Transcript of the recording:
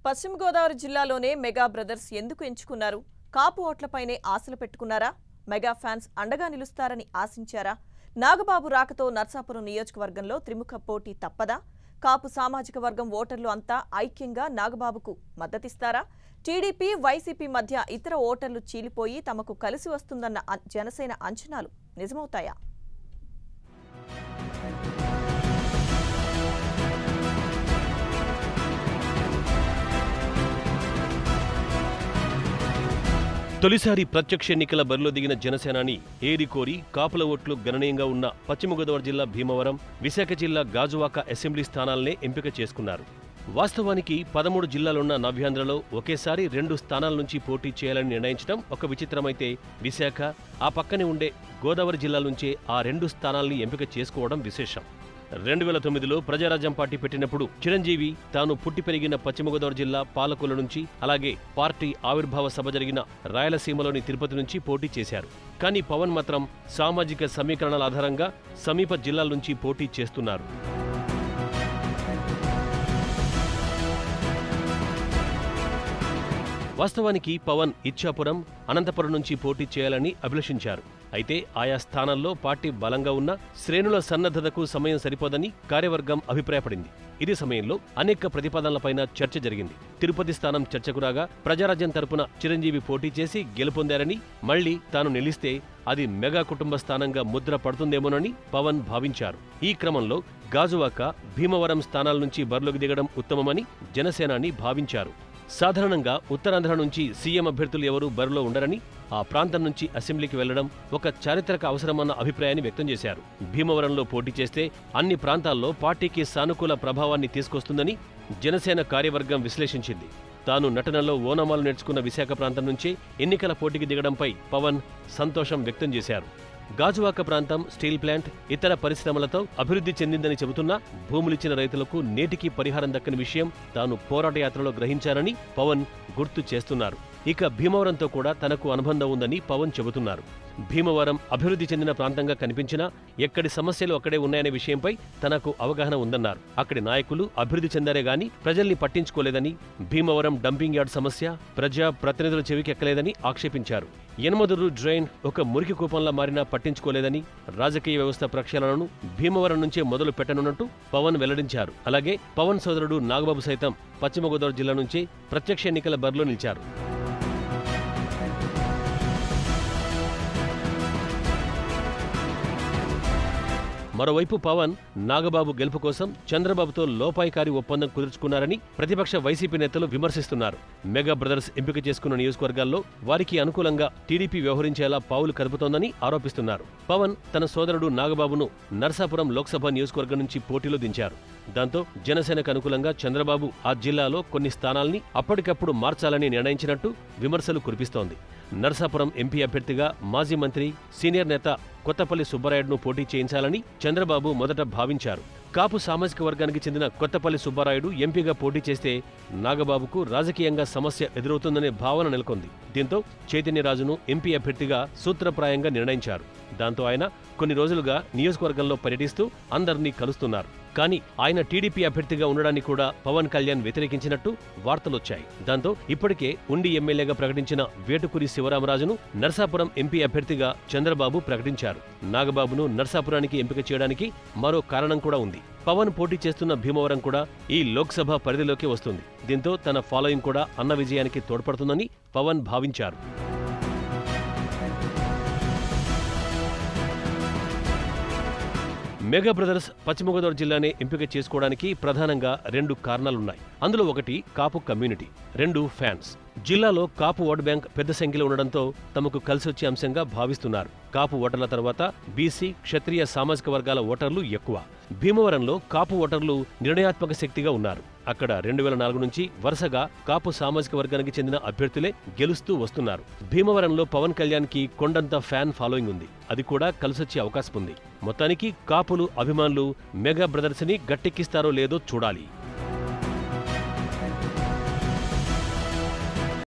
పశ్చిమ గోదావరి జిల్లాలోనే mega brothers ఎందుకు ఎంచుకున్నారు? కాపు ఓట్లపైనే ఆశలు పెట్టుకున్నారా? మెగా ఫ్యాన్స్ అండగా నిలుస్తారని ఆశించారా? నాగబాబు రాకతో నర్సాపురం నియోజకవర్గంలో త్రిముఖ పోటీ తప్పదా? కాపు సామాజిక వర్గం ఓటర్లు అంతా ఐక్యంగా నాగబాబుకు మద్దతిస్తారా? టీడీపీ వైసీపీ మధ్య ఇతర ఓటర్లు చీలిపోయి తమకు కలిసి వస్తుందన్న జనసేన అంచనాలు నిజమవుతాయా? తొలిసారి ప్రత్యక్ష ఎన్నికల బరిలో దిగిన జనసేనాని ఏరికోరి కాపుల ఓట్లు గణనీయంగా ఉన్న పశ్చిమ గోదావరి జిల్లా భీమవరం, విశాఖ జిల్లా గాజువాక అసెంబ్లీ స్థానాలనే ఎంపిక చేసుకున్నారు. వాస్తవానికి 13 జిల్లాలున్న నవ్యాంధ్రలో ఒకేసారి 2 స్థానాల నుంచి పోటీ చేయాలని నిర్ణయించడం ఒక విచిత్రమైతే, విశాఖ ఆ పక్కనే ఉండే గోదావరి జిల్లాల నుంచే ఆ 2 స్థానాల్ని ఎంపిక చేసుకోవడం విశేషం. 2009లో ప్రజారాజ్యం పార్టీ పెట్టినప్పుడు చిరంజీవి తాను పుట్టి పెరిగిన పశ్చిమ గోదావరి జిల్లా పాలకొల్లు నుంచి, అలాగే పార్టీ ఆవిర్భావ సభ జరిగిన రాయలసీమలోని తిరుపతి నుంచి పోటీ చేశారు. కానీ పవన్ మాత్రం సామాజిక సమీకరణల ఆధారంగా సమీప జిల్లాల నుంచి పోటీ చేస్తున్నారు. వాస్తవానికి పవన్ ఇచ్చాపురం, అనంతపురం నుంచి పోటీ చేయాలని అభిలషించారు. అయితే ఆయా స్థానాల్లో పార్టీ బలంగా ఉన్న శ్రేణుల సన్నద్ధతకు సమయం సరిపోదని కార్యవర్గం అభిప్రాయపడింది. ఇదే సమయంలో అనేక ప్రతిపాదనలపైన చర్చ జరిగింది. తిరుపతి స్థానం చర్చకు రాగా ప్రజారాజ్యం తరపున చిరంజీవి పోటీ చేసి గెలుపొందారని, మళ్లీ తాను నిలిస్తే అది మెగా కుటుంబ స్థానంగా ముద్ర పడుతుందేమోనని పవన్ భావించారు. ఈ క్రమంలో గాజువాక, భీమవరం స్థానాల నుంచి బరిలోకి దిగడం ఉత్తమమని జనసేనాని భావించారు. సాధారణంగా ఉత్తరాంధ్ర నుంచి సీఎం అభ్యర్థులు ఎవరూ బరిలో ఉండరని, ఆ ప్రాంతం నుంచి అసెంబ్లీకి వెళ్లడం ఒక చారిత్రక అవసరమన్న అభిప్రాయాన్ని వ్యక్తం చేశారు. భీమవరంలో పోటీ చేస్తే అన్ని ప్రాంతాల్లో పార్టీకి సానుకూల ప్రభావాన్ని తీసుకొస్తుందని జనసేన కార్యవర్గం విశ్లేషించింది. తాను నటనలో ఓనమాలు నేర్చుకున్న విశాఖ ప్రాంతం నుంచే ఎన్నికల పోటీకి దిగడంపై పవన్ సంతోషం వ్యక్తం చేశారు. గాజువాక ప్రాంతం స్టీల్ ప్లాంట్, ఇతర పరిశ్రమలతో అభివృద్ధి చెందిందని చెబుతున్నా భూములిచ్చిన రైతులకు నేటికీ పరిహారం దక్కని విషయం తాను పోరాట యాత్రలో గ్రహించారని పవన్ గుర్తు చేస్తున్నారు. ఇక భీమవరంతో కూడా తనకు అనుబంధం ఉందని పవన్ చెబుతున్నారు. భీమవరం అభివృద్ధి చెందిన ప్రాంతంగా కనిపించినా ఎక్కడి సమస్యలు అక్కడే ఉన్నాయనే విషయంపై తనకు అవగాహన ఉందన్నారు. అక్కడి నాయకులు అభివృద్ధి చెందారే గాని ప్రజల్ని పట్టించుకోలేదని, భీమవరం డంపింగ్ యార్డ్ సమస్య ప్రజా ప్రతినిధుల చెవికెక్కలేదని ఆక్షేపించారు. యనమదురు డ్రైన్ ఒక మురికి కూపంలా మారినా పట్టించుకోలేదని, రాజకీయ వ్యవస్థ ప్రక్షాళనను భీమవరం నుంచే మొదలు పెట్టనున్నట్టు పవన్ వెల్లడించారు. అలాగే పవన్ సోదరుడు నాగబాబు సైతం పశ్చిమ గోదావరి జిల్లా నుంచే ప్రత్యక్ష ఎన్నికల బరిలో నిలిచారు. మరోవైపు పవన్ నాగబాబు గెలుపు కోసం చంద్రబాబుతో లోపాయికారి ఒప్పందం కుదుర్చుకున్నారని ప్రతిపక్ష వైసీపీ నేతలు విమర్శిస్తున్నారు. మెగా బ్రదర్స్ ఎంపిక చేసుకున్న నియోజకవర్గాల్లో వారికి అనుకూలంగా టీడీపీ వ్యవహరించేలా పావులు కదుపుతోందని ఆరోపిస్తున్నారు. పవన్ తన సోదరుడు నాగబాబును నర్సాపురం లోక్సభ నియోజకవర్గం నుంచి పోటీలో దించారు. దాంతో జనసేనకు అనుకూలంగా చంద్రబాబు ఆ జిల్లాలో కొన్ని స్థానాల్ని అప్పటికప్పుడు మార్చాలని నిర్ణయించినట్టు విమర్శలు కురిపిస్తోంది. నర్సాపురం ఎంపీ అభ్యర్థిగా మాజీ మంత్రి, సీనియర్ నేత కొత్తపల్లి సుబ్బారాయుడును పోటీ చేయించాలని చంద్రబాబు మొదట భావించారు. కాపు సామాజిక వర్గానికి చెందిన కొత్తపల్లి సుబ్బారాయుడు ఎంపీగా పోటీ చేస్తే నాగబాబుకు రాజకీయంగా సమస్య ఎదురవుతుందనే భావన నెలకొంది. దీంతో చైతన్యరాజును ఎంపీ అభ్యర్థిగా సూత్రప్రాయంగా నిర్ణయించారు. దాంతో ఆయన కొన్ని రోజులుగా నియోజకవర్గంలో పర్యటిస్తూ అందరినీ కలుస్తున్నారు. కానీ ఆయన టీడీపీ అభ్యర్థిగా ఉండడాన్ని కూడా పవన్ కళ్యాణ్ వ్యతిరేకించినట్టు వార్తలొచ్చాయి. దాంతో ఇప్పటికే ఉండి ఎమ్మెల్యేగా ప్రకటించిన వేటుకురి శివరామరాజును నర్సాపురం ఎంపీ అభ్యర్థిగా చంద్రబాబు ప్రకటించారు. నాగబాబును నర్సాపురానికి ఎంపిక చేయడానికి మరో కారణం కూడా ఉంది. పవన్ పోటీ చేస్తున్న భీమవరం కూడా ఈ లోక్సభ పరిధిలోకి వస్తుంది. దీంతో తన ఫాలోయింగ్ కూడా అన్న విజయానికి తోడ్పడుతుందని పవన్ భావించారు. మెగా బ్రదర్స్ పశ్చిమ గోదావరి జిల్లానే ఎంపిక చేసుకోవడానికి ప్రధానంగా 2 కారణాలున్నాయి. అందులో ఒకటి కాపు కమ్యూనిటీ, 2 ఫ్యాన్స్. జిల్లాలో కాపు ఓటు బ్యాంక్ పెద్ద సంఖ్యలో ఉండడంతో తమకు కలిసొచ్చే అంశంగా భావిస్తున్నారు. కాపు ఓటర్ల తర్వాత బీసీ, క్షత్రియ సామాజిక వర్గాల ఓటర్లు ఎక్కువ. భీమవరంలో కాపు ఓటర్లు నిర్ణయాత్మక శక్తిగా ఉన్నారు. అక్కడ 2004 నుంచి వరుసగా కాపు సామాజిక వర్గానికి చెందిన అభ్యర్థులే గెలుస్తూ వస్తున్నారు. భీమవరంలో పవన్ కళ్యాణ్ కి కొండంత ఫ్యాన్ ఫాలోయింగ్ ఉంది. అది కూడా కలిసొచ్చే అవకాశం ఉంది. మొత్తానికి కాపులు అభిమానులు మెగా బ్రదర్స్ ని గట్టెక్కిస్తారో లేదో చూడాలి.